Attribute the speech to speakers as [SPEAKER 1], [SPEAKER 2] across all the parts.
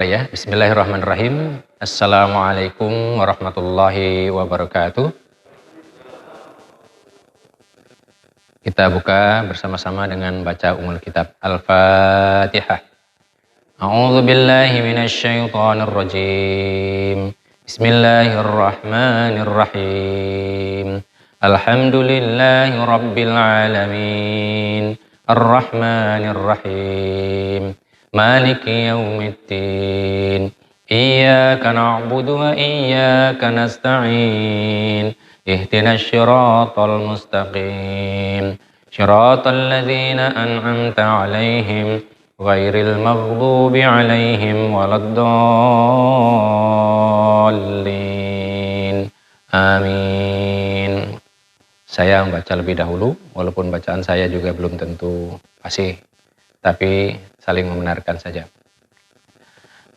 [SPEAKER 1] Ya, bismillahirrahmanirrahim. Assalamualaikum warahmatullahi wabarakatuh. Kita buka bersama-sama dengan baca Ummul Kitab Al-Fatihah. A'udzu billahi minasyaitonir rajim. Bismillahirrahmanirrahim. Alhamdulillahi rabbil alamin. Ar-Rahmanir Rahim. Maliki yaumiddin. Iyyaka na'budu wa iyyaka nasta'in. Ihdinas siratal mustaqim. Siratal ladzina an'amta 'alaihim ghairil maghdubi 'alaihim waladdallin. Amin. Saya membaca lebih dahulu, walaupun bacaan saya juga belum tentu fasih, tapi saling membenarkan saja.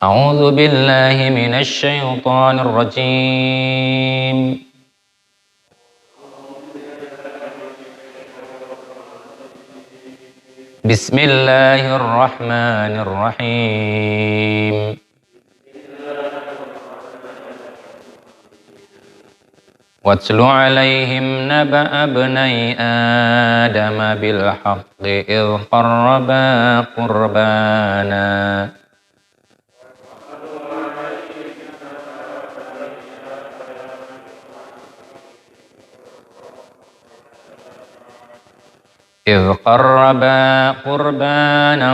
[SPEAKER 1] A'udzu billahi minasy syaithanir rajim. Bismillahirrahmanirrahim. Watlu alaihim naba'a abnai Adam bil haqqi idh qarraba qurbana. إذ قربا قربانا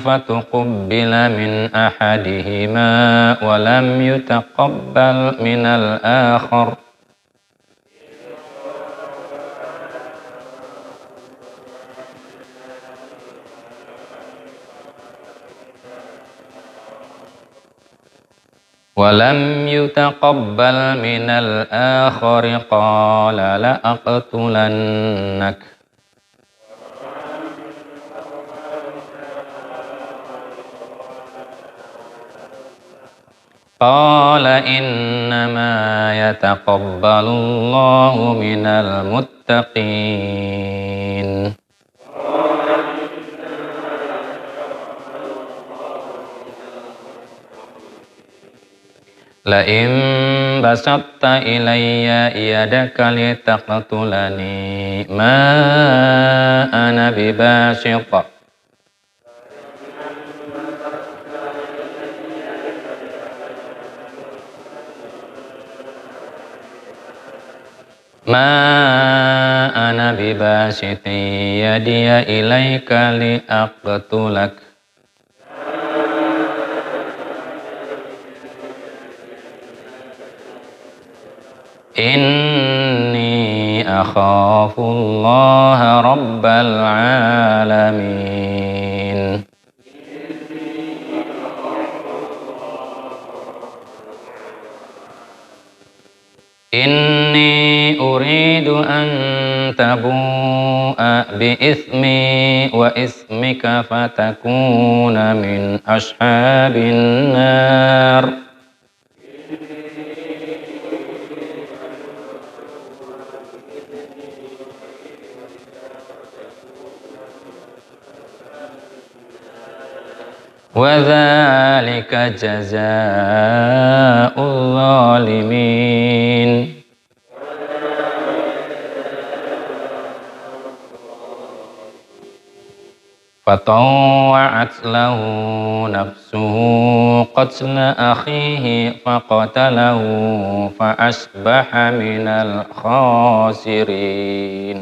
[SPEAKER 1] فتقبل من أحدهما ولم يتقبل من الآخر قال لأقتلنك. قال إنما يتقبل الله من المتقين. لئن بسطت إلي يدك لتقتلني ما أنا بباسط يدي إليك لأقتلك إني أخاف الله رب العالمين. إني أريد أن تبوء بإثمي وإثمك فتكون من أصحاب النار. وذلك جزاء الظالمين. فطوعت له نفسه قتل أخيه فقتله فأصبح من الخاسرين.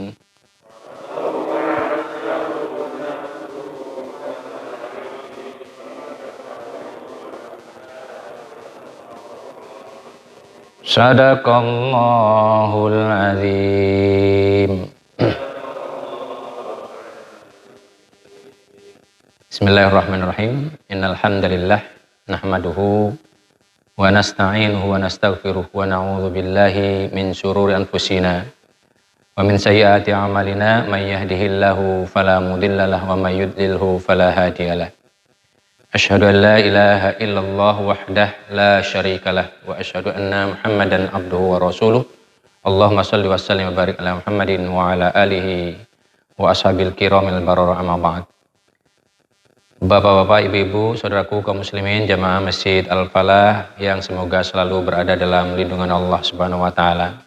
[SPEAKER 1] Sadaqallahul azim. Bismillahirrahmanirrahim. Innal hamdalillah nahmaduhu wa nasta'inuhu wa nastaghfiruh wa na'udzu billahi min shururi anfusina wa min sayyiati a'malina may yahdihillahu fala mudhillalah wa may yudlilhu fala hadiyalah. Asyhadu an la ilaha illallah wahdah la syarikalah wa asyhadu anna Muhammadan abduhu wa rasuluh. Allahumma shalli wa sallim wa barik ala Muhammadin wa ala alihi wa ashabil kiramil barara amma ba'd. Bapak-bapak, ibu-ibu, saudaraku kaum muslimin, jamaah Masjid Al-Falah yang semoga selalu berada dalam lindungan Allah Subhanahu wa taala.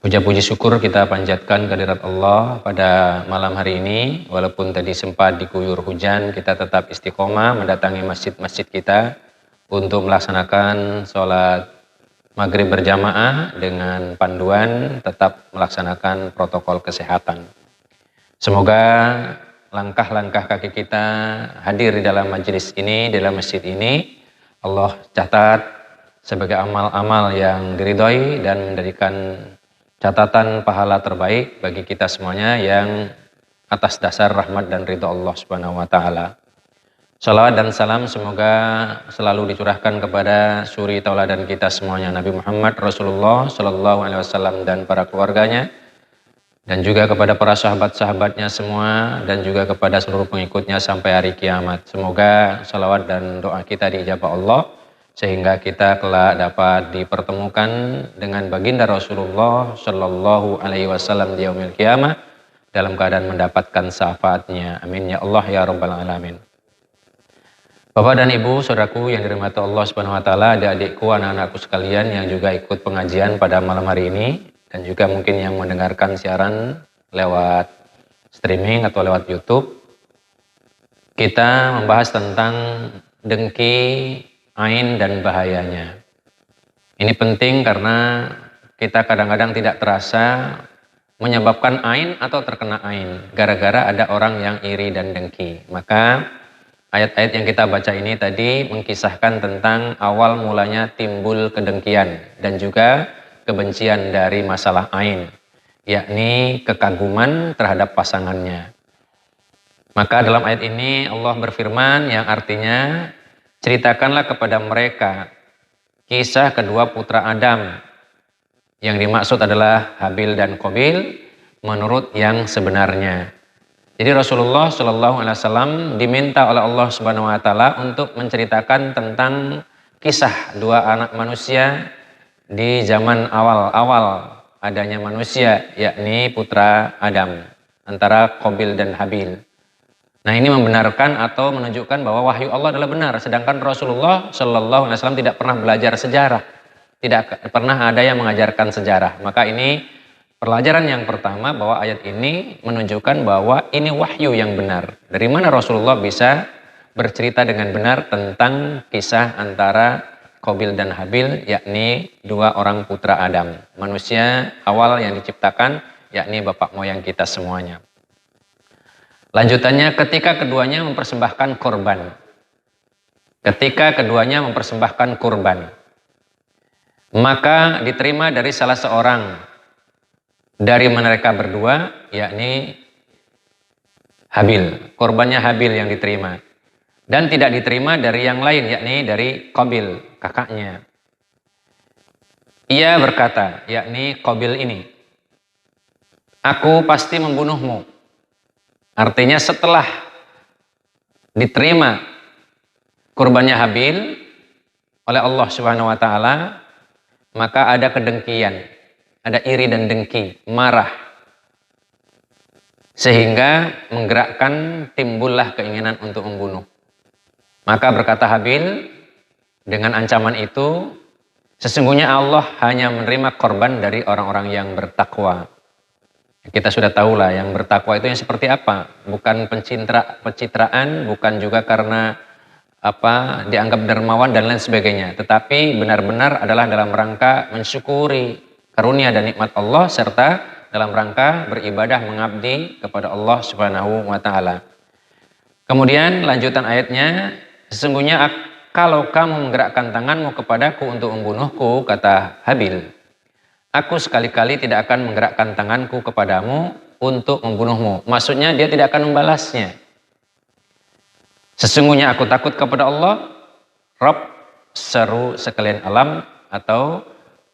[SPEAKER 1] Puja-puji syukur kita panjatkan kehadirat Allah pada malam hari ini. Walaupun tadi sempat diguyur hujan, kita tetap istiqomah mendatangi masjid-masjid kita untuk melaksanakan sholat maghrib berjamaah dengan panduan tetap melaksanakan protokol kesehatan. Semoga langkah-langkah kaki kita hadir di dalam majelis ini, di dalam masjid ini, Allah catat sebagai amal-amal yang diridhoi dan menjadikan catatan pahala terbaik bagi kita semuanya yang atas dasar rahmat dan ridha Allah Subhanahu wa taala. Salawat dan salam semoga selalu dicurahkan kepada suri tauladan kita semuanya, Nabi Muhammad Rasulullah Shallallahu alaihi wasallam dan para keluarganya, dan juga kepada para sahabat-sahabatnya semua, dan juga kepada seluruh pengikutnya sampai hari kiamat. Semoga salawat dan doa kita diijabah Allah, sehingga kita kelak dapat dipertemukan dengan baginda Rasulullah Shallallahu alaihi wasallam di yaumil kiamah dalam keadaan mendapatkan syafaatnya. Amin ya Allah ya rabbal alamin. Bapak dan Ibu, saudaraku yang dirahmati Allah Subhanahu wa taala, adik-adikku, anak-anakku sekalian yang juga ikut pengajian pada malam hari ini, dan juga mungkin yang mendengarkan siaran lewat streaming atau lewat YouTube. Kita membahas tentang dengki, ain, dan bahayanya. Ini penting karena kita kadang-kadang tidak terasa menyebabkan ain atau terkena ain gara-gara ada orang yang iri dan dengki. Maka ayat-ayat yang kita baca ini tadi mengkisahkan tentang awal mulanya timbul kedengkian dan juga kebencian dari masalah ain, yakni kekaguman terhadap pasangannya. Maka dalam ayat ini Allah berfirman yang artinya, ceritakanlah kepada mereka kisah kedua putra Adam. Yang dimaksud adalah Habil dan Qabil menurut yang sebenarnya. Jadi Rasulullah Shallallahu alaihi wasallam diminta oleh Allah Subhanahu wa taala untuk menceritakan tentang kisah dua anak manusia di zaman awal-awal adanya manusia, yakni putra Adam, antara Qabil dan Habil. Nah, ini membenarkan atau menunjukkan bahwa wahyu Allah adalah benar, sedangkan Rasulullah Shallallahu alaihi wasallam tidak pernah belajar sejarah, tidak pernah ada yang mengajarkan sejarah. Maka ini pelajaran yang pertama, bahwa ayat ini menunjukkan bahwa ini wahyu yang benar. Dari mana Rasulullah bisa bercerita dengan benar tentang kisah antara Qabil dan Habil, yakni dua orang putra Adam, manusia awal yang diciptakan, yakni bapak moyang kita semuanya. Lanjutannya, ketika keduanya mempersembahkan korban. Ketika keduanya mempersembahkan kurban, maka diterima dari salah seorang dari mereka berdua, yakni Habil. Korbannya Habil yang diterima. Dan tidak diterima dari yang lain, yakni dari Qabil, kakaknya. Ia berkata, yakni Qabil ini, aku pasti membunuhmu. Artinya setelah diterima kurbannya Habil oleh Allah Subhanahu wa taala, maka ada kedengkian, ada iri dan dengki, marah. Sehingga menggerakkan timbullah keinginan untuk membunuh. Maka berkata Habil dengan ancaman itu, sesungguhnya Allah hanya menerima korban dari orang-orang yang bertakwa. Kita sudah tahulah yang bertakwa itu yang seperti apa. Bukan pencitraan, bukan juga karena dianggap dermawan dan lain sebagainya. Tetapi benar-benar adalah dalam rangka mensyukuri karunia dan nikmat Allah, serta dalam rangka beribadah mengabdi kepada Allah Subhanahu wa taala. Kemudian lanjutan ayatnya, sesungguhnya kalau kamu menggerakkan tanganmu kepadaku untuk membunuhku, kata Habil, aku sekali-kali tidak akan menggerakkan tanganku kepadamu untuk membunuhmu. Maksudnya dia tidak akan membalasnya. Sesungguhnya aku takut kepada Allah, Rabb seru sekalian alam, atau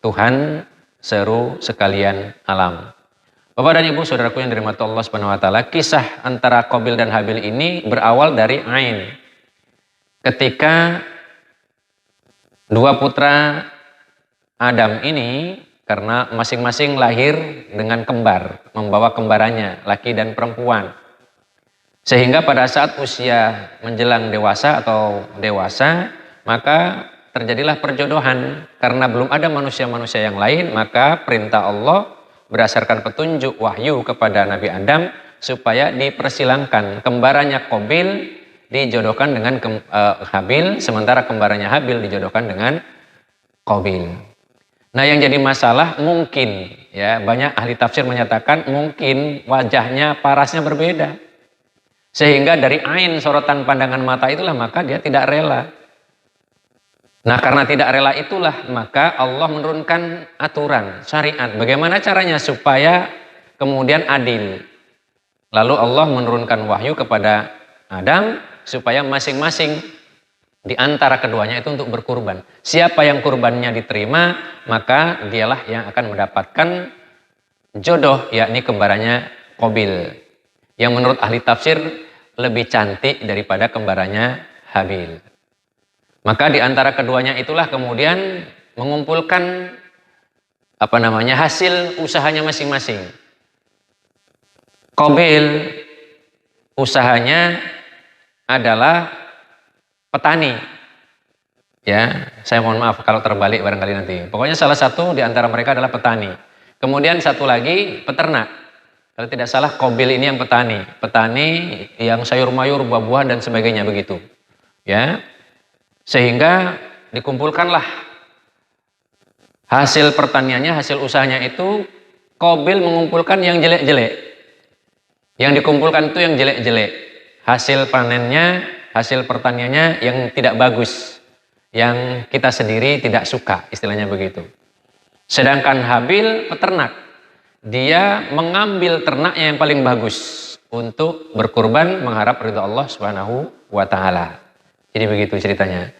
[SPEAKER 1] Tuhan seru sekalian alam. Bapak dan Ibu, saudaraku yang dirahmati Allah Subhanahu wa taala, kisah antara Qabil dan Habil ini berawal dari ain. Ketika dua putra Adam ini, karena masing-masing lahir dengan kembar, membawa kembarannya, laki dan perempuan. Sehingga pada saat usia menjelang dewasa atau dewasa, maka terjadilah perjodohan. Karena belum ada manusia-manusia yang lain, maka perintah Allah berdasarkan petunjuk wahyu kepada Nabi Adam supaya dipersilangkan kembarannya Qabil dijodohkan dengan Habil, sementara kembarannya Habil dijodohkan dengan Qabil. Nah, yang jadi masalah mungkin ya, banyak ahli tafsir menyatakan mungkin wajahnya, parasnya berbeda. Sehingga dari ain sorotan pandangan mata itulah maka dia tidak rela. Nah, karena tidak rela itulah maka Allah menurunkan aturan, syariat. Bagaimana caranya supaya kemudian adil. Lalu Allah menurunkan wahyu kepada Adam supaya masing-masing di antara keduanya itu untuk berkurban. Siapa yang kurbannya diterima, maka dialah yang akan mendapatkan jodoh, yakni kembarannya Qabil. Yang menurut ahli tafsir lebih cantik daripada kembarannya Habil. Maka di antara keduanya itulah kemudian mengumpulkan hasil usahanya masing-masing. Qabil usahanya adalah petani. Ya, saya mohon maaf kalau terbalik barangkali nanti. Pokoknya salah satu di antara mereka adalah petani. Kemudian satu lagi peternak. Kalau tidak salah Qabil ini yang petani. Petani yang sayur mayur, buah-buahan dan sebagainya begitu. Ya. Sehingga dikumpulkanlah hasil pertaniannya, hasil usahanya itu. Qabil mengumpulkan yang jelek-jelek. Yang dikumpulkan itu yang jelek-jelek. Hasil panennya, hasil pertaniannya yang tidak bagus, yang kita sendiri tidak suka, istilahnya begitu. Sedangkan Habil peternak, dia mengambil ternaknya yang paling bagus untuk berkurban mengharap ridha Allah Subhanahu wa taala. Jadi begitu ceritanya.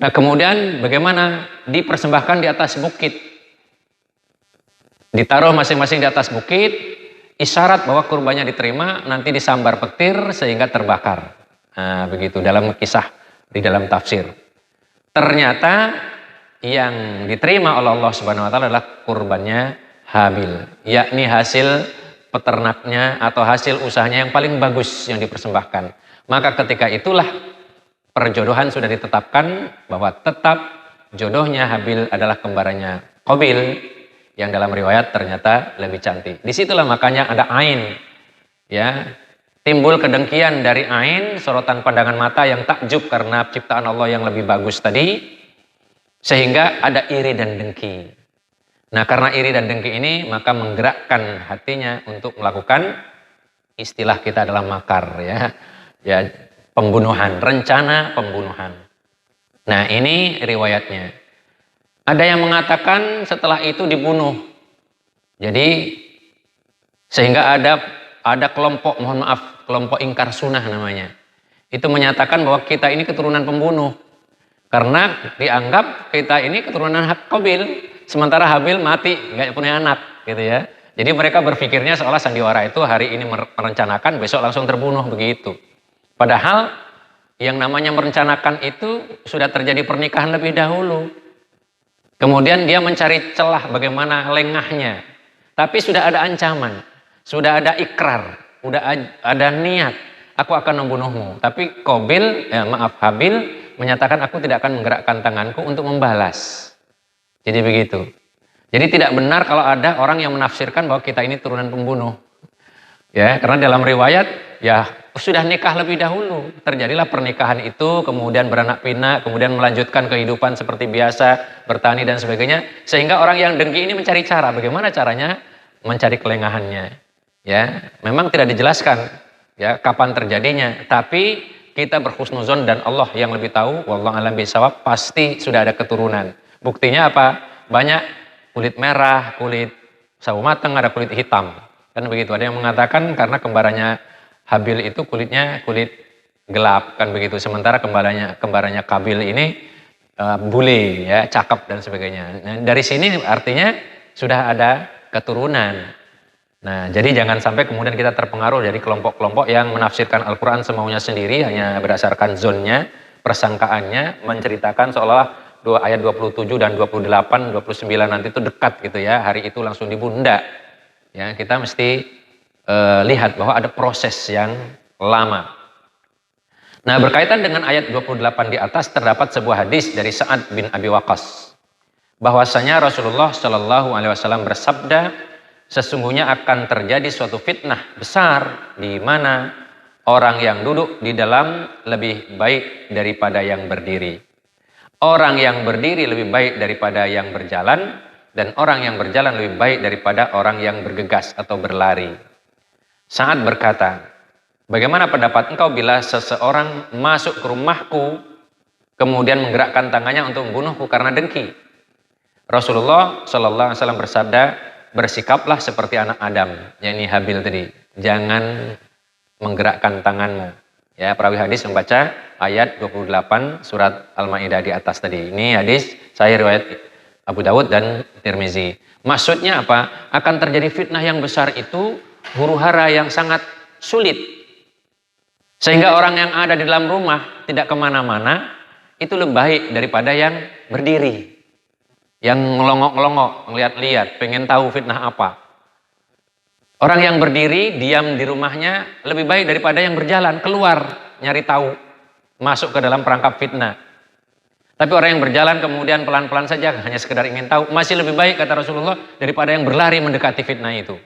[SPEAKER 1] Nah, kemudian bagaimana dipersembahkan di atas bukit. Ditaruh masing-masing di atas bukit, isyarat bahwa kurbannya diterima, nanti disambar petir sehingga terbakar. Nah, begitu dalam kisah di dalam tafsir. Ternyata yang diterima oleh Allah Subhanahu wa taala adalah kurbannya Habil, yakni hasil peternaknya atau hasil usahanya yang paling bagus yang dipersembahkan. Maka ketika itulah perjodohan sudah ditetapkan bahwa tetap jodohnya Habil adalah kembarannya Qabil yang dalam riwayat ternyata lebih cantik. Disitulah makanya ada ain, ya. Timbul kedengkian dari ain, sorotan pandangan mata yang takjub karena ciptaan Allah yang lebih bagus tadi, sehingga ada iri dan dengki. Nah, karena iri dan dengki ini maka menggerakkan hatinya untuk melakukan istilah kita adalah makar, ya. Ya, pembunuhan, rencana pembunuhan. Nah, ini riwayatnya. Ada yang mengatakan setelah itu dibunuh. Jadi sehingga ada kelompok, mohon maaf, kelompok ingkar sunnah namanya. Itu menyatakan bahwa kita ini keturunan pembunuh. Karena dianggap kita ini keturunan Qabil, sementara Habil mati, nggak punya anak, gitu ya. Jadi mereka berpikirnya seolah sandiwara itu hari ini merencanakan, besok langsung terbunuh, begitu. Padahal yang namanya merencanakan itu sudah terjadi pernikahan lebih dahulu. Kemudian dia mencari celah bagaimana lengahnya. Tapi sudah ada ancaman, sudah ada ikrar, sudah ada niat, aku akan membunuhmu. Tapi Habil menyatakan aku tidak akan menggerakkan tanganku untuk membalas. Jadi begitu. Jadi tidak benar kalau ada orang yang menafsirkan bahwa kita ini turunan pembunuh. Ya, karena dalam riwayat ya sudah nikah lebih dahulu. Terjadilah pernikahan itu, kemudian beranak pinak, kemudian melanjutkan kehidupan seperti biasa, bertani dan sebagainya. Sehingga orang yang dengki ini mencari cara, bagaimana caranya mencari kelengahannya. Ya, memang tidak dijelaskan ya kapan terjadinya, tapi kita berhusnuzon dan Allah yang lebih tahu, wallahu a'lam bishawab, pasti sudah ada keturunan. Buktinya apa? Banyak kulit merah, kulit sawo matang, ada kulit hitam. Kan begitu. Ada yang mengatakan karena kembarannya Habil itu kulitnya kulit gelap, kan begitu. Sementara kembarannya Qabil ini bule, ya, cakep dan sebagainya. Nah, dari sini artinya sudah ada keturunan. Nah, jadi jangan sampai kemudian kita terpengaruh dari kelompok-kelompok yang menafsirkan Al-Quran semaunya sendiri, hanya berdasarkan zonnya, persangkaannya, menceritakan seolah ayat 27 dan 28, 29 nanti itu dekat gitu ya, hari itu langsung dibunuh. Ya, kita mesti lihat bahwa ada proses yang lama. Nah, berkaitan dengan ayat 28 di atas terdapat sebuah hadis dari Sa'ad bin Abi Waqqas bahwasanya Rasulullah Shallallahu alaihi wasallam bersabda, sesungguhnya akan terjadi suatu fitnah besar di mana orang yang duduk di dalam lebih baik daripada yang berdiri. Orang yang berdiri lebih baik daripada yang berjalan, dan orang yang berjalan lebih baik daripada orang yang bergegas atau berlari. Sa'ad berkata, bagaimana pendapat engkau bila seseorang masuk ke rumahku kemudian menggerakkan tangannya untuk membunuhku karena dengki? Rasulullah Shallallahu alaihi wasallam bersabda, bersikaplah seperti anak Adam, yakni Habil tadi. Jangan menggerakkan tanganmu. Ya, perawi hadis membaca ayat 28 surat Al-Maidah di atas tadi. Ini hadis sahih riwayat Abu Dawud dan Tirmizi. Maksudnya apa? Akan terjadi fitnah yang besar itu, huru-hara yang sangat sulit. Sehingga orang yang ada di dalam rumah tidak kemana-mana, itu lebih baik daripada yang berdiri. Yang ngelongok-ngelongok, ngeliat-liat, pengen tahu fitnah apa. Orang yang berdiri, diam di rumahnya, lebih baik daripada yang berjalan, keluar, nyari tahu, masuk ke dalam perangkap fitnah. Tapi orang yang berjalan kemudian pelan-pelan saja, hanya sekedar ingin tahu, masih lebih baik, kata Rasulullah, daripada yang berlari mendekati fitnah itu.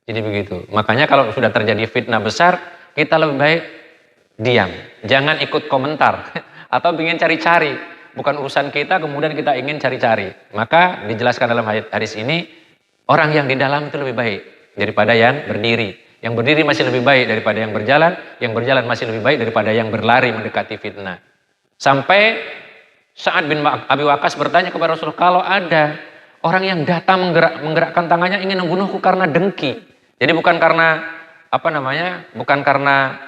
[SPEAKER 1] Jadi begitu. Makanya kalau sudah terjadi fitnah besar, kita lebih baik diam. Jangan ikut komentar, atau ingin cari-cari. Bukan urusan kita, kemudian kita ingin cari-cari. Maka dijelaskan dalam hadis ini, orang yang di dalam itu lebih baik daripada yang berdiri. Yang berdiri masih lebih baik daripada yang berjalan masih lebih baik daripada yang berlari mendekati fitnah. Sampai Sa'ad bin Abi Waqqas bertanya kepada Rasulullah, kalau ada orang yang datang menggerakkan tangannya ingin membunuhku karena dengki. Jadi bukan karena bukan karena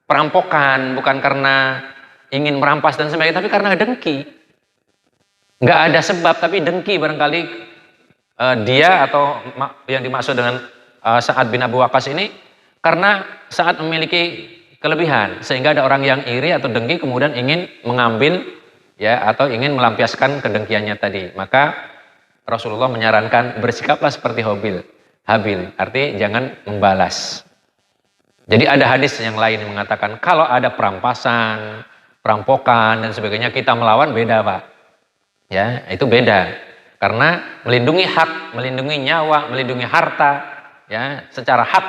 [SPEAKER 1] perampokan, bukan karena ingin merampas dan sebagainya, tapi karena dengki. Nggak ada sebab, tapi dengki barangkali dia atau yang dimaksud dengan Sa'ad bin Abi Waqqas ini, karena Sa'ad memiliki kelebihan, sehingga ada orang yang iri atau dengki kemudian ingin mengambil ya atau ingin melampiaskan kedengkiannya tadi. Maka Rasulullah menyarankan bersikaplah seperti Habil, arti jangan membalas. Jadi ada hadis yang lain yang mengatakan kalau ada perampasan, perampokan dan sebagainya, kita melawan, beda Pak. Ya, itu beda. Karena melindungi hak, melindungi nyawa, melindungi harta, ya, secara hak,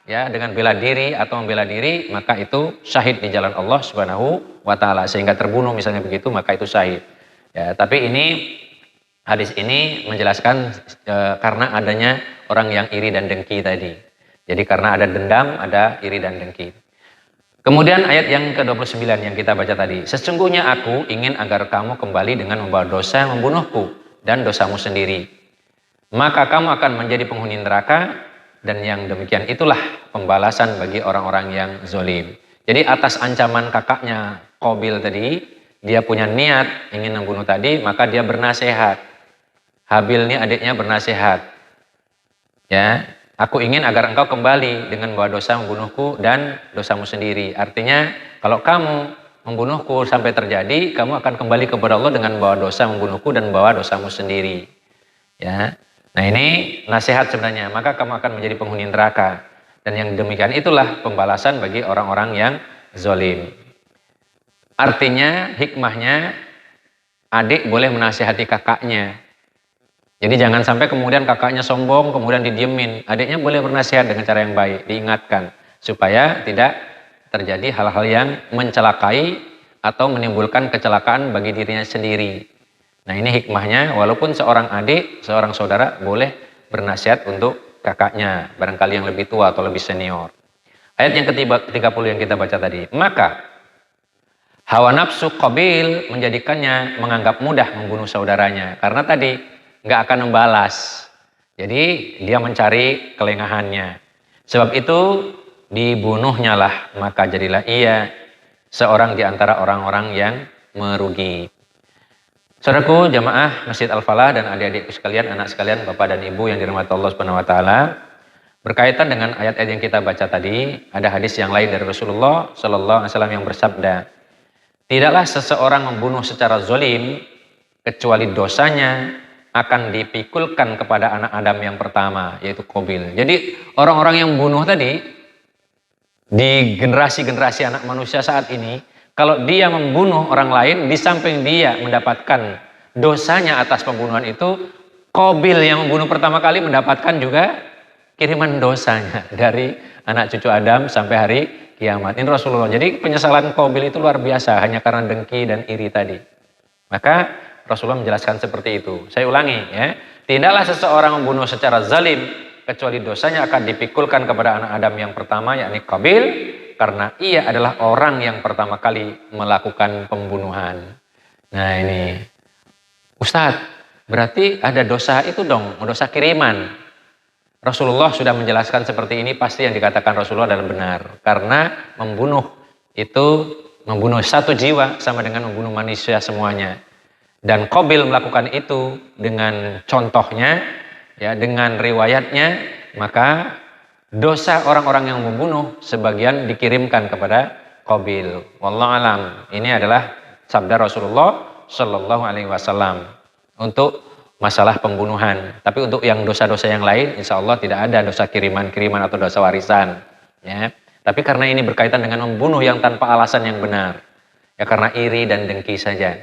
[SPEAKER 1] ya, dengan bela diri atau membela diri, maka itu syahid di jalan Allah Subhanahu wa taala, sehingga terbunuh misalnya begitu, maka itu syahid. Ya, tapi hadis ini menjelaskan karena adanya orang yang iri dan dengki tadi. Jadi karena ada dendam, ada iri dan dengki. Kemudian ayat yang ke-29 yang kita baca tadi. Sesungguhnya aku ingin agar kamu kembali dengan membawa dosa membunuhku dan dosamu sendiri. Maka kamu akan menjadi penghuni neraka, dan yang demikian itulah pembalasan bagi orang-orang yang zolim. Jadi atas ancaman kakaknya Qabil tadi, dia punya niat ingin membunuh tadi, maka dia bernasihat. Habil ini adiknya bernasihat. Ya, aku ingin agar engkau kembali dengan bawa dosa membunuhku dan dosamu sendiri. Artinya kalau kamu membunuhku sampai terjadi, kamu akan kembali kepada Allah dengan bawa dosa membunuhku dan bawa dosamu sendiri. Ya, nah ini nasihat sebenarnya. Maka kamu akan menjadi penghuni neraka. Dan yang demikian itulah pembalasan bagi orang-orang yang zalim. Artinya hikmahnya, adik boleh menasihati kakaknya. Jadi jangan sampai kemudian kakaknya sombong, kemudian didiemin. Adiknya boleh bernasihat dengan cara yang baik, diingatkan. Supaya tidak terjadi hal-hal yang mencelakai atau menimbulkan kecelakaan bagi dirinya sendiri. Nah ini hikmahnya, walaupun seorang adik, seorang saudara boleh bernasihat untuk kakaknya, barangkali yang lebih tua atau lebih senior. Ayat yang ke-30 yang kita baca tadi. Maka hawa nafsu Qabil menjadikannya menganggap mudah membunuh saudaranya. Karena tadi nggak akan membalas. Jadi dia mencari kelengahannya. Sebab itu dibunuhnya lah, maka jadilah ia seorang di antara orang-orang yang merugi. Saudaraku jamaah Masjid Al-Falah dan adik-adikku sekalian, anak sekalian, bapak dan ibu yang dirahmati Allah Subhanahu wa taala. Berkaitan dengan ayat-ayat yang kita baca tadi, ada hadis yang lain dari Rasulullah sallallahu alaihi wasallam yang bersabda, tidaklah seseorang membunuh secara zalim kecuali dosanya akan dipikulkan kepada anak Adam yang pertama, yaitu Qabil. Jadi orang-orang yang bunuh tadi di generasi-generasi anak manusia saat ini, kalau dia membunuh orang lain, di samping dia mendapatkan dosanya atas pembunuhan itu, Qabil yang membunuh pertama kali mendapatkan juga kiriman dosanya dari anak cucu Adam sampai hari kiamat. Ini Rasulullah. Jadi penyesalan Qabil itu luar biasa hanya karena dengki dan iri tadi. Maka Rasulullah menjelaskan seperti itu. Saya ulangi ya. Tidaklah seseorang membunuh secara zalim kecuali dosanya akan dipikulkan kepada anak Adam yang pertama, yakni Qabil, karena ia adalah orang yang pertama kali melakukan pembunuhan. Nah ini, Ustadz, berarti ada dosa itu dong, dosa kiriman. Rasulullah sudah menjelaskan seperti ini, pasti yang dikatakan Rasulullah adalah benar. Karena membunuh itu, membunuh satu jiwa sama dengan membunuh manusia semuanya. Dan Qabil melakukan itu dengan contohnya, ya, dengan riwayatnya, maka dosa orang-orang yang membunuh sebagian dikirimkan kepada Qabil. Wallahu alam. Ini adalah sabda Rasulullah Shallallahu Alaihi Wasallam untuk masalah pembunuhan. Tapi untuk yang dosa-dosa yang lain, insya Allah tidak ada dosa kiriman-kiriman atau dosa warisan. Ya. Tapi karena ini berkaitan dengan membunuh yang tanpa alasan yang benar, ya karena iri dan dengki saja.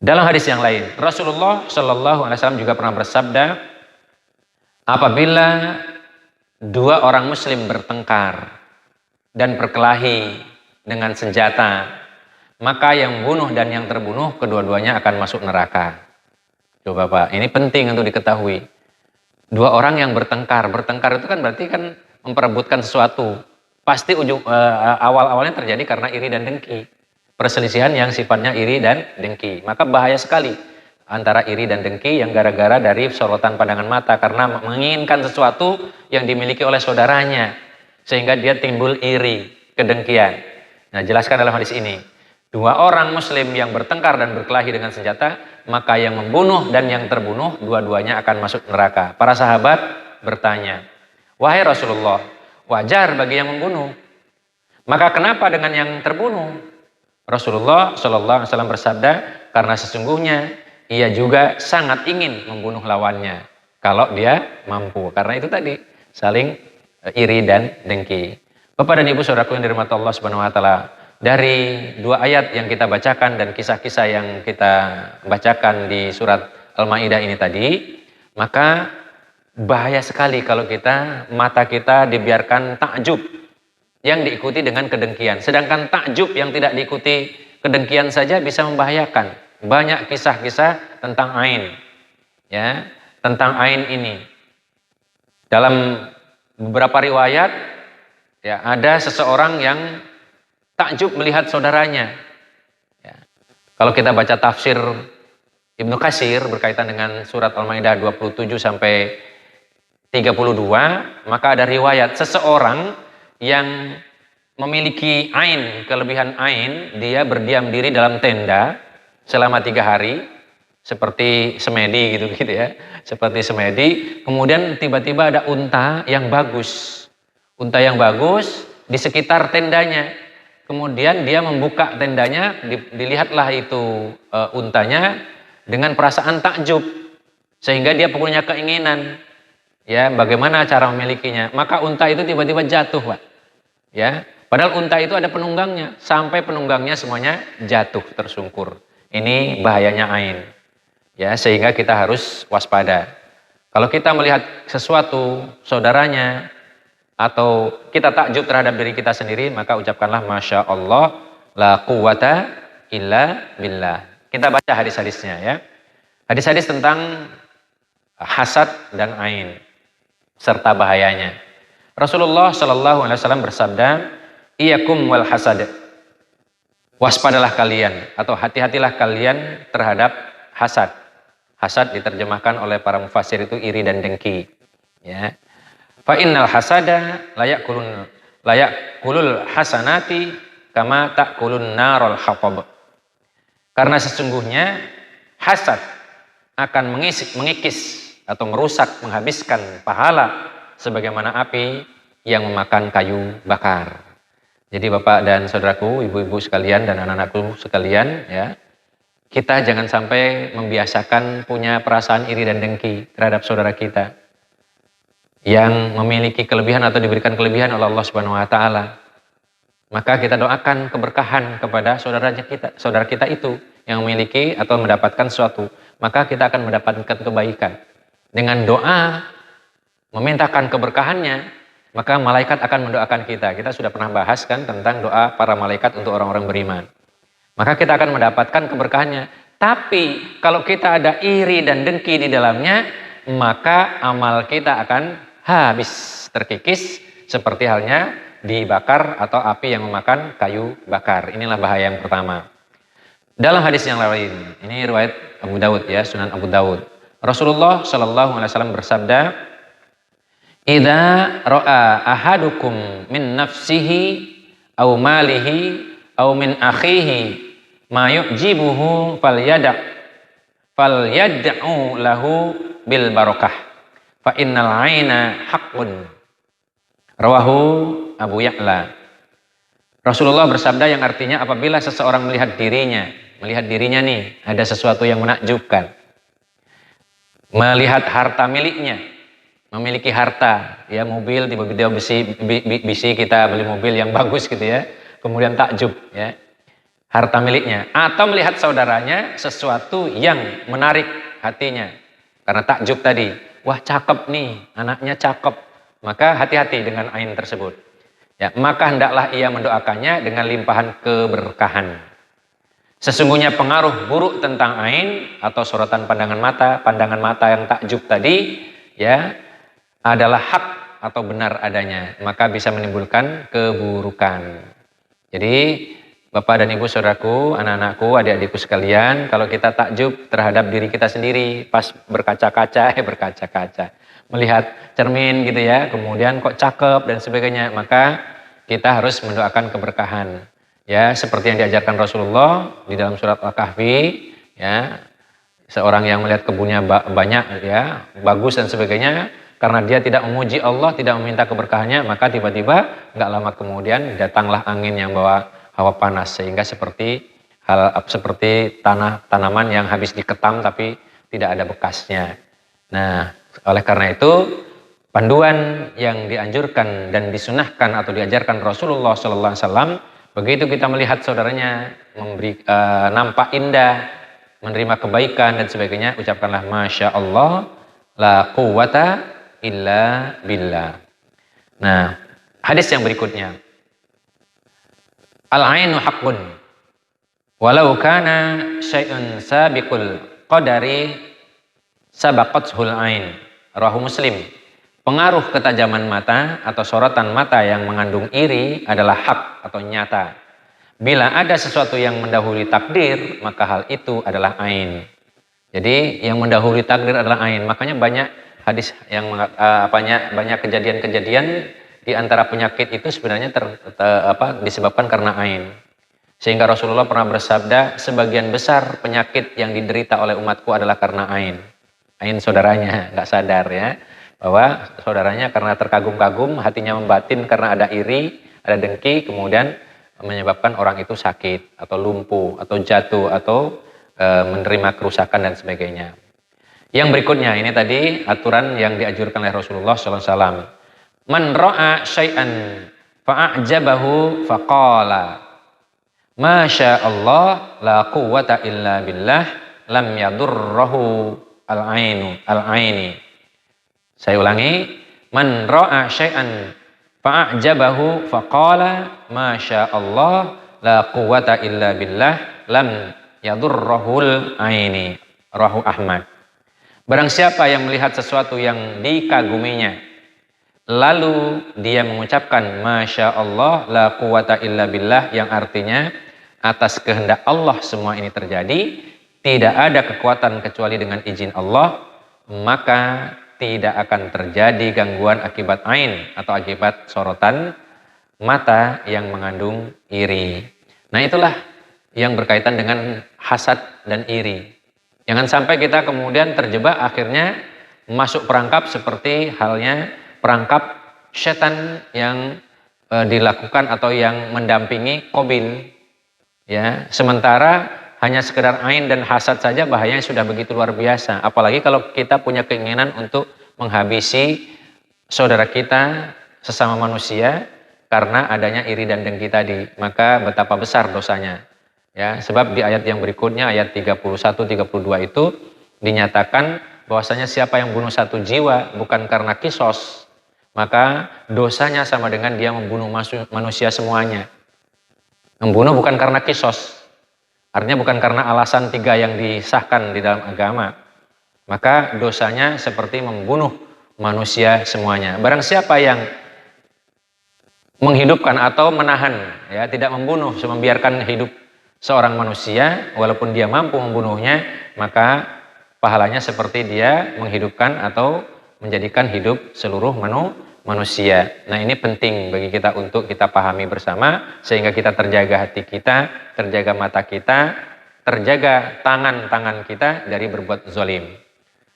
[SPEAKER 1] Dalam hadis yang lain, Rasulullah Shallallahu Alaihi Wasallam juga pernah bersabda, apabila dua orang Muslim bertengkar dan berkelahi dengan senjata, maka yang bunuh dan yang terbunuh kedua-duanya akan masuk neraka. Coba Pak, ini penting untuk diketahui. Dua orang yang bertengkar itu kan berarti kan memperebutkan sesuatu. Pasti awal-awalnya terjadi karena iri dan dengki. Perselisihan yang sifatnya iri dan dengki. Maka bahaya sekali antara iri dan dengki yang gara-gara dari sorotan pandangan mata karena menginginkan sesuatu yang dimiliki oleh saudaranya sehingga dia timbul iri, kedengkian. Nah, jelaskan dalam hadis ini, dua orang Muslim yang bertengkar dan berkelahi dengan senjata, maka yang membunuh dan yang terbunuh dua-duanya akan masuk neraka. Para sahabat bertanya, wahai Rasulullah, wajar bagi yang membunuh, maka kenapa dengan yang terbunuh? Rasulullah Shallallahu Alaihi Wasallam bersabda, karena sesungguhnya ia juga sangat ingin membunuh lawannya kalau dia mampu. Karena itu tadi saling iri dan dengki. Bapak dan Ibu saudaraku yang dirahmati Allah Subhanahu Wa Taala, dari dua ayat yang kita bacakan dan kisah-kisah yang kita bacakan di surat Al-Maidah ini tadi, maka bahaya sekali kalau mata kita dibiarkan takjub yang diikuti dengan kedengkian. Sedangkan takjub yang tidak diikuti kedengkian saja bisa membahayakan. Banyak kisah-kisah tentang ain. Ya, tentang ain ini. Dalam beberapa riwayat, ya, ada seseorang yang takjub melihat saudaranya. Ya. Kalau kita baca tafsir Ibnu Katsir berkaitan dengan surat Al-Maidah 27 sampai 32, maka ada riwayat seseorang yang memiliki ain, kelebihan ain, dia berdiam diri dalam tenda selama 3 hari, seperti semedi gitu ya, seperti semedi. Kemudian tiba-tiba ada unta yang bagus di sekitar tendanya. Kemudian dia membuka tendanya, dilihatlah itu untanya dengan perasaan takjub, sehingga dia punya keinginan, ya, bagaimana cara memilikinya. Maka unta itu tiba-tiba jatuh, Pak. Ya, padahal unta itu ada penunggangnya, sampai penunggangnya semuanya jatuh tersungkur. Ini bahayanya ain. Ya, sehingga kita harus waspada. Kalau kita melihat sesuatu saudaranya atau kita takjub terhadap diri kita sendiri, maka ucapkanlah Masya Allah la quwata illa billah. Kita baca hadis-hadisnya ya. Hadis-hadis tentang hasad dan ain serta bahayanya. Rasulullah Shallallahu Alaihi Wasallam bersabda, iyakum wal hasad, waspadalah kalian atau hati-hatilah kalian terhadap hasad. Hasad diterjemahkan oleh para mufassir itu iri dan dengki. Ya. Fa innal hasada layakulul hasanati kama takulun narul haqab. Karena sesungguhnya hasad akan mengikis atau merusak, menghabiskan pahala sebagaimana api yang memakan kayu bakar. Jadi Bapak dan saudaraku, ibu-ibu sekalian dan anak-anakku sekalian, ya, kita jangan sampai membiasakan punya perasaan iri dan dengki terhadap saudara kita yang memiliki kelebihan atau diberikan kelebihan oleh Allah Subhanahu Wa Taala. maka kita doakan keberkahan kepada saudara kita itu yang memiliki atau mendapatkan sesuatu, maka kita akan mendapatkan kebaikan. Dengan doa memintakan keberkahannya, maka malaikat akan mendoakan kita. Kita sudah pernah bahas kan tentang doa para malaikat untuk orang-orang beriman. Maka kita akan mendapatkan keberkahannya. Tapi kalau kita ada iri dan dengki di dalamnya, maka amal kita akan habis, terkikis, seperti halnya dibakar atau api yang memakan kayu bakar. Inilah bahaya yang pertama. Dalam hadis yang lain, ini riwayat Abu Daud ya, Sunan Abu Daud. Rasulullah Shallallahu Alaihi Wasallam bersabda, "Idza ra'a ahadukum min nafsihi aw malihi aw min akhihi ma yu'jibuhu falyad'u lahu bil barakah fa innal 'aina haqqun." Rawahu Abu Ya'la. Rasulullah bersabda yang artinya apabila seseorang melihat dirinya nih ada sesuatu yang menakjubkan, melihat harta miliknya, memiliki harta, ya mobil, tiba-tiba bisi kita beli mobil yang bagus gitu ya, kemudian takjub ya, harta miliknya, atau melihat saudaranya sesuatu yang menarik hatinya karena takjub tadi, wah cakep nih, anaknya cakep, maka hati-hati dengan ain tersebut. Ya, maka hendaklah ia mendoakannya dengan limpahan keberkahan. Sesungguhnya pengaruh buruk tentang ain atau sorotan pandangan mata yang takjub tadi ya adalah hak atau benar adanya, maka bisa menimbulkan keburukan. Jadi Bapak dan Ibu saudaraku, anak-anakku, adik-adikku sekalian, kalau kita takjub terhadap diri kita sendiri pas berkaca-kaca, melihat cermin gitu ya, kemudian kok cakep dan sebagainya, maka kita harus mendoakan keberkahan. Ya, seperti yang diajarkan Rasulullah di dalam surat Al-Kahfi, ya, seorang yang melihat kebunnya banyak, ya, bagus dan sebagainya, karena dia tidak memuji Allah, tidak meminta keberkahannya, maka tiba-tiba nggak lama kemudian datanglah angin yang bawa hawa panas, sehingga seperti tanaman yang habis diketam tapi tidak ada bekasnya. Nah, oleh karena itu panduan yang dianjurkan dan disunahkan atau diajarkan Rasulullah SAW, begitu kita melihat saudaranya nampak indah, menerima kebaikan dan sebagainya, ucapkanlah Masya Allah, la quwata illa billah. Nah, hadis yang berikutnya, al-ainu haqqun walau kana syai'un sabiqul qadari sabaqathul ain. Rawahu Muslim. Pengaruh ketajaman mata atau sorotan mata yang mengandung iri adalah hak atau nyata. Bila ada sesuatu yang mendahului takdir, maka hal itu adalah ain. Jadi yang mendahului takdir adalah ain. Makanya banyak hadis yang banyak kejadian-kejadian di antara penyakit itu sebenarnya disebabkan karena ain. Sehingga Rasulullah pernah bersabda, sebagian besar penyakit yang diderita oleh umatku adalah karena ain. Ain saudaranya nggak sadar ya, bahwa saudaranya karena terkagum-kagum, hatinya membatin karena ada iri, ada dengki, kemudian menyebabkan orang itu sakit atau lumpuh atau jatuh atau menerima kerusakan dan sebagainya. Yang berikutnya ini tadi aturan yang dianjurkan oleh Rasulullah SAW. Man ra'a syai'an fa'ajabahu faqala Masya Allah la quwwata illa billah lam yadurrahu al-aini. Saya ulangi, man ra'a syai'an fa'ajabahu faqala Masya Allah la quwwata illa billah lam yadurrahul aini. Rawahu Ahmad. Barang siapa yang melihat sesuatu yang dikaguminya, lalu dia mengucapkan Masya Allah la quwwata illa billah, yang artinya atas kehendak Allah semua ini terjadi, tidak ada kekuatan kecuali dengan izin Allah, maka tidak akan terjadi gangguan akibat ain atau akibat sorotan mata yang mengandung iri. Nah, itulah yang berkaitan dengan hasad dan iri. Jangan sampai kita kemudian terjebak akhirnya masuk perangkap seperti halnya perangkap setan yang dilakukan atau yang mendampingi Qabil. Ya, sementara hanya sekedar ain dan hasad saja bahayanya sudah begitu luar biasa. Apalagi kalau kita punya keinginan untuk menghabisi saudara kita sesama manusia karena adanya iri dan dengki tadi, maka betapa besar dosanya. Ya, sebab di ayat yang berikutnya, ayat 31-32 itu dinyatakan bahwasanya siapa yang bunuh satu jiwa bukan karena kisos, maka dosanya sama dengan dia membunuh manusia semuanya. Membunuh bukan karena kisos, artinya bukan karena alasan 3 yang disahkan di dalam agama, maka dosanya seperti membunuh manusia semuanya. Barang siapa yang menghidupkan atau menahan, ya, tidak membunuh, membiarkan hidup seorang manusia walaupun dia mampu membunuhnya, maka pahalanya seperti dia menghidupkan atau menjadikan hidup seluruh manusia. Nah, ini penting bagi kita untuk kita pahami bersama sehingga kita terjaga hati kita, terjaga mata kita, terjaga tangan-tangan kita dari berbuat zalim.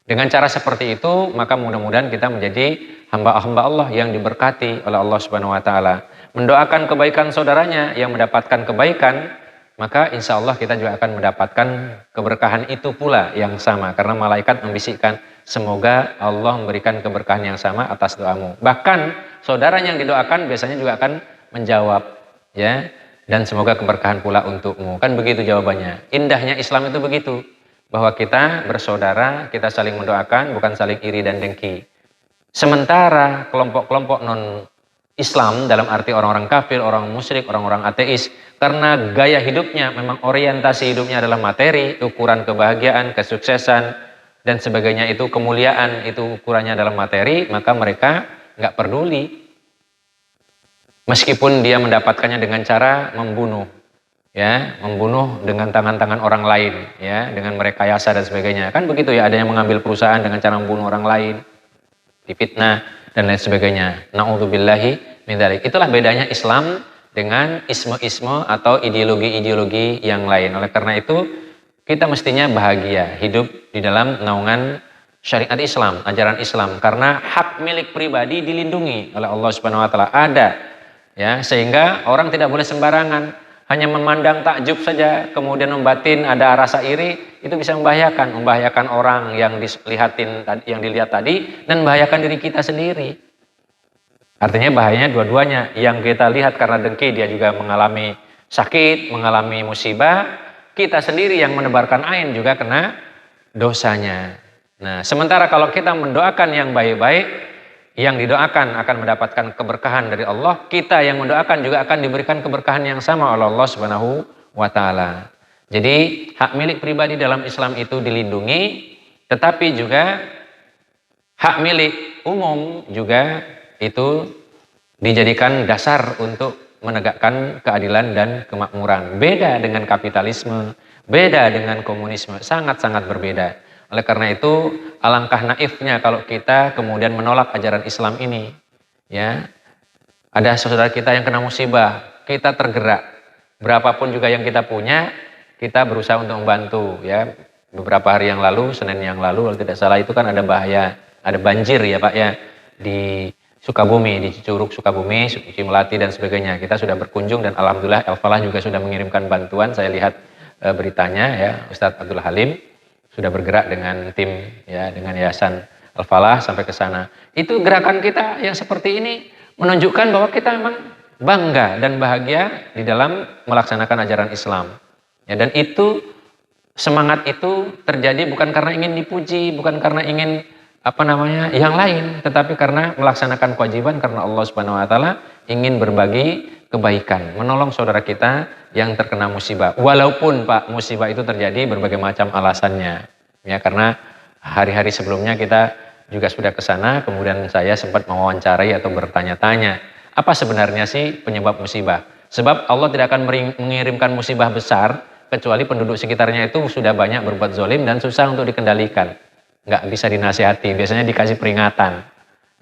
[SPEAKER 1] Dengan cara seperti itu, maka mudah-mudahan kita menjadi hamba-hamba Allah yang diberkati oleh Allah Subhanahu wa taala. Mendoakan kebaikan saudaranya yang mendapatkan kebaikan, maka insya Allah kita juga akan mendapatkan keberkahan itu pula yang sama. Karena malaikat membisikkan, semoga Allah memberikan keberkahan yang sama atas doamu. Bahkan saudara yang didoakan biasanya juga akan menjawab, ya, dan semoga keberkahan pula untukmu. Kan begitu jawabannya. Indahnya Islam itu begitu. Bahwa kita bersaudara, kita saling mendoakan, bukan saling iri dan dengki. Sementara kelompok-kelompok non-Islam, dalam arti orang-orang kafir, orang musyrik, orang-orang ateis, karena gaya hidupnya, memang orientasi hidupnya adalah materi, ukuran kebahagiaan, kesuksesan, dan sebagainya itu, kemuliaan, itu ukurannya adalah materi, maka mereka nggak peduli. Meskipun dia mendapatkannya dengan cara membunuh. Ya, membunuh dengan tangan-tangan orang lain, ya, dengan merekayasa dan sebagainya. Kan begitu ya, ada yang mengambil perusahaan dengan cara membunuh orang lain, difitnah dan lain sebagainya. Na'udzubillahi min dzalik. Itulah bedanya Islam dengan isme-isme atau ideologi-ideologi yang lain. Oleh karena itu, kita mestinya bahagia hidup di dalam naungan syariat Islam, ajaran Islam, karena hak milik pribadi dilindungi oleh Allah Subhanahu wa taala. Ada, ya, sehingga orang tidak boleh sembarangan hanya memandang takjub saja, kemudian membatin ada rasa iri, itu bisa membahayakan orang yang dilihat tadi, dan membahayakan diri kita sendiri. Artinya bahayanya dua-duanya. Yang kita lihat karena dengki, dia juga mengalami sakit, mengalami musibah. Kita sendiri yang menebarkan ain juga kena dosanya. Nah, sementara kalau kita mendoakan yang baik-baik, yang didoakan akan mendapatkan keberkahan dari Allah, kita yang mendoakan juga akan diberikan keberkahan yang sama oleh Allah Subhanahu wa taala. Jadi hak milik pribadi dalam Islam itu dilindungi, tetapi juga hak milik umum juga itu dijadikan dasar untuk menegakkan keadilan dan kemakmuran. Beda dengan kapitalisme, beda dengan komunisme, sangat-sangat berbeda. Oleh karena itu, alangkah naifnya kalau kita kemudian menolak ajaran Islam ini. Ya, ada saudara kita yang kena musibah, kita tergerak. Berapapun juga yang kita punya, kita berusaha untuk membantu. Ya, beberapa hari yang lalu, Senin yang lalu, kalau tidak salah itu kan ada bahaya, ada banjir ya Pak ya, di Sukabumi, di Curug Sukabumi, Cimelati dan sebagainya. Kita sudah berkunjung dan alhamdulillah Al-Falah juga sudah mengirimkan bantuan. Saya lihat beritanya ya, Ustadz Abdul Halim sudah bergerak dengan tim, ya, dengan Yayasan Al-Falah sampai ke sana. Itu gerakan kita yang seperti ini menunjukkan bahwa kita memang bangga dan bahagia di dalam melaksanakan ajaran Islam. Ya, dan itu, semangat itu terjadi bukan karena ingin dipuji, bukan karena ingin yang lain, tetapi karena melaksanakan kewajiban, karena Allah Subhanahu wa taala ingin berbagi kebaikan, menolong saudara kita yang terkena musibah. Walaupun Pak, musibah itu terjadi berbagai macam alasannya. Ya, karena hari-hari sebelumnya kita juga sudah ke sana, kemudian saya sempat mewawancarai atau bertanya-tanya, apa sebenarnya sih penyebab musibah? Sebab Allah tidak akan mengirimkan musibah besar kecuali penduduk sekitarnya itu sudah banyak berbuat zalim dan susah untuk dikendalikan. Nggak bisa dinasihati, biasanya dikasih peringatan.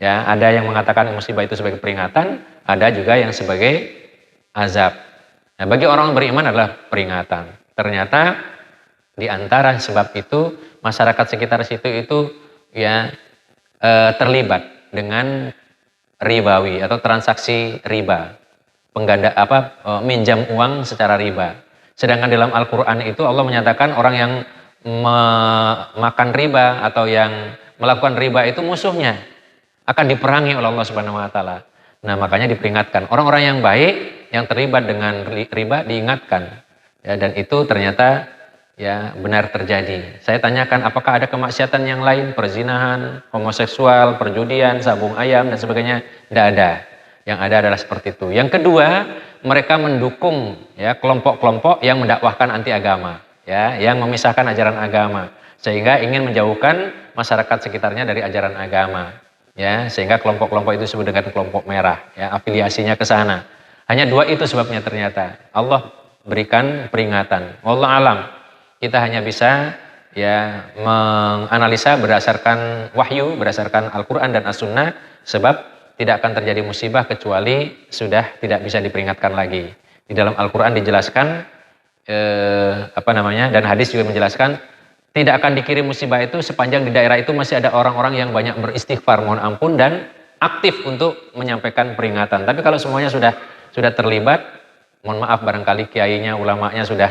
[SPEAKER 1] Ya, ada yang mengatakan musibah itu sebagai peringatan, ada juga yang sebagai azab. Nah, bagi orang beriman adalah peringatan. Ternyata di antara sebab itu masyarakat sekitar situ itu ya terlibat dengan ribawi atau transaksi riba, minjam uang secara riba. Sedangkan dalam Al-Quran itu Allah menyatakan orang yang makan riba atau yang melakukan riba itu musuhnya akan diperangi oleh Allah Subhanahu wa taala. Nah, makanya diperingatkan. Orang-orang yang baik, yang terlibat dengan riba diingatkan. Ya, dan itu ternyata ya benar terjadi. Saya tanyakan apakah ada kemaksiatan yang lain, perzinahan, homoseksual, perjudian, sabung ayam dan sebagainya? Tidak ada. Yang ada adalah seperti itu. Yang kedua, mereka mendukung ya kelompok-kelompok yang mendakwahkan anti agama, ya, yang memisahkan ajaran agama sehingga ingin menjauhkan masyarakat sekitarnya dari ajaran agama. Ya, sehingga kelompok-kelompok itu disebut dengan kelompok merah, ya, afiliasinya ke sana. Hanya dua itu sebabnya ternyata. Allah berikan peringatan. Wallahu alam. Kita hanya bisa ya menganalisa berdasarkan wahyu, berdasarkan Al-Qur'an dan As-Sunnah, sebab tidak akan terjadi musibah kecuali sudah tidak bisa diperingatkan lagi. Di dalam Al-Qur'an dijelaskan dan hadis juga menjelaskan tidak akan dikirim musibah itu sepanjang di daerah itu masih ada orang-orang yang banyak beristighfar, mohon ampun, dan aktif untuk menyampaikan peringatan. Tapi kalau semuanya sudah terlibat, mohon maaf barangkali kiainya, ulamanya sudah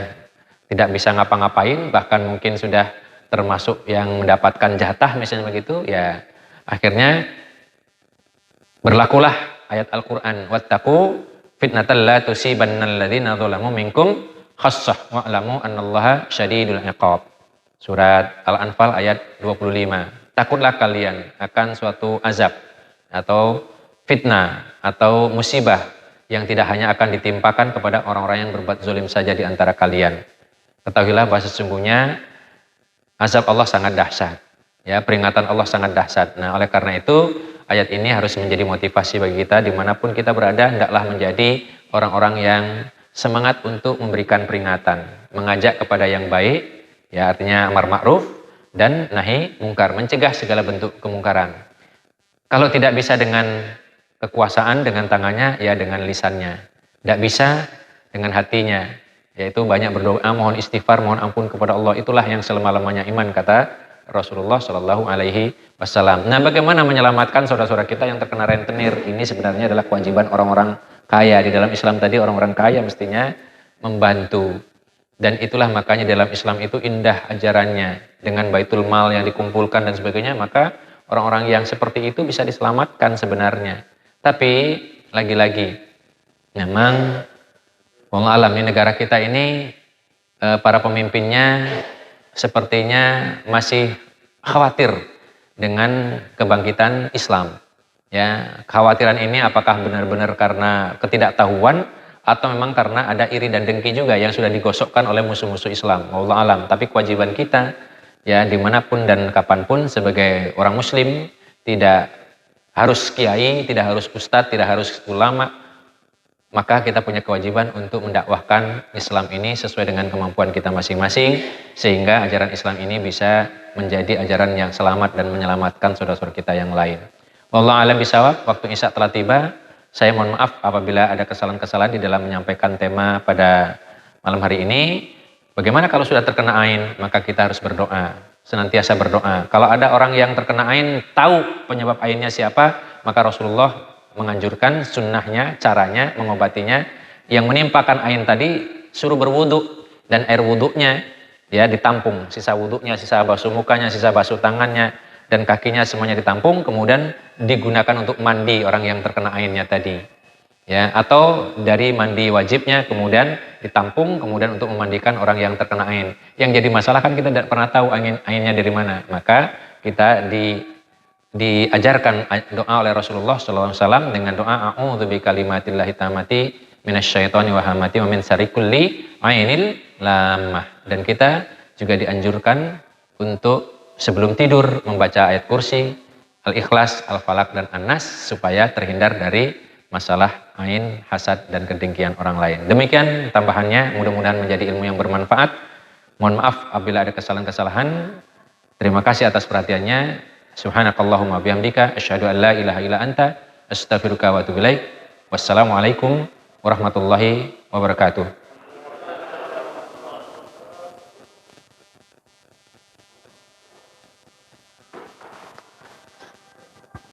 [SPEAKER 1] tidak bisa ngapa-ngapain, bahkan mungkin sudah termasuk yang mendapatkan jatah misalnya begitu, ya akhirnya berlakulah ayat Al-Quran. Wattaqu fitnatan la tusibannal ladzina dzalamu minkum khassah wa'lamu annallaha syadidul iqab. Surat Al-Anfal ayat 25. Takutlah kalian akan suatu azab atau fitnah atau musibah yang tidak hanya akan ditimpakan kepada orang-orang yang berbuat zalim saja di antara kalian. Ketahuilah bahwa sesungguhnya azab Allah sangat dahsyat. Ya, peringatan Allah sangat dahsyat. Nah, oleh karena itu ayat ini harus menjadi motivasi bagi kita dimanapun kita berada, hendaklah menjadi orang-orang yang semangat untuk memberikan peringatan, mengajak kepada yang baik. Ya, artinya amar ma'ruf dan nahi mungkar, mencegah segala bentuk kemungkaran. Kalau tidak bisa dengan kekuasaan, dengan tangannya, ya dengan lisannya. Tidak bisa dengan hatinya, yaitu banyak berdoa, mohon istighfar, mohon ampun kepada Allah. Itulah yang selama-lamanya iman, kata Rasulullah Shallallahu Alaihi Wasallam. Nah, bagaimana menyelamatkan saudara-saudara kita yang terkena rentenir? Ini sebenarnya adalah kewajiban orang-orang kaya. Di dalam Islam tadi orang-orang kaya mestinya membantu. Dan itulah makanya dalam Islam itu indah ajarannya, dengan baitul mal yang dikumpulkan dan sebagainya, maka orang-orang yang seperti itu bisa diselamatkan sebenarnya. Tapi lagi-lagi memang wallahu alam, negara kita ini para pemimpinnya sepertinya masih khawatir dengan kebangkitan Islam. Ya, kekhawatiran ini apakah benar-benar karena ketidaktahuan atau memang karena ada iri dan dengki juga yang sudah digosokkan oleh musuh-musuh Islam. Wallahu alam. Tapi kewajiban kita ya dimanapun dan kapanpun sebagai orang Muslim, tidak harus kiai, tidak harus ustadz, tidak harus ulama, maka kita punya kewajiban untuk mendakwahkan Islam ini sesuai dengan kemampuan kita masing-masing, sehingga ajaran Islam ini bisa menjadi ajaran yang selamat dan menyelamatkan saudara-saudara kita yang lain. Wallahu a'lam bishawab. Waktu Isya telah tiba. Saya mohon maaf apabila ada kesalahan-kesalahan di dalam menyampaikan tema pada malam hari ini. Bagaimana kalau sudah terkena ain? Maka kita harus berdoa, senantiasa berdoa. Kalau ada orang yang terkena ain, tahu penyebab ainnya siapa, maka Rasulullah menganjurkan sunnahnya, caranya mengobatinya. Yang menimpakan ain tadi suruh berwudu, dan air wudunya ya ditampung, sisa wudunya, sisa basuh mukanya, sisa basuh tangannya dan kakinya semuanya ditampung, kemudian digunakan untuk mandi orang yang terkena ainnya tadi. Ya, atau dari mandi wajibnya kemudian ditampung, kemudian untuk memandikan orang yang terkena ain. Yang jadi masalah kan kita tidak pernah tahu ainnya dari mana. Maka kita diajarkan doa oleh Rasulullah SAW dengan doa a'udzu bikalimatillahi tammati minasyaitoni wahamati wa min syarri kulli ainil lamah. Dan kita juga dianjurkan untuk sebelum tidur membaca ayat kursi, Al-Ikhlas, Al-Falaq, dan An-Nas supaya terhindar dari masalah ain, hasad, dan kedengkian orang lain. Demikian tambahannya, mudah-mudahan menjadi ilmu yang bermanfaat. Mohon maaf apabila ada kesalahan-kesalahan. Terima kasih atas perhatiannya. Subhanakallahumma bihamdika asyhadu an la ilaha illa anta astaghfiruka wa atubu ilaik. Wassalamualaikum warahmatullahi wabarakatuh.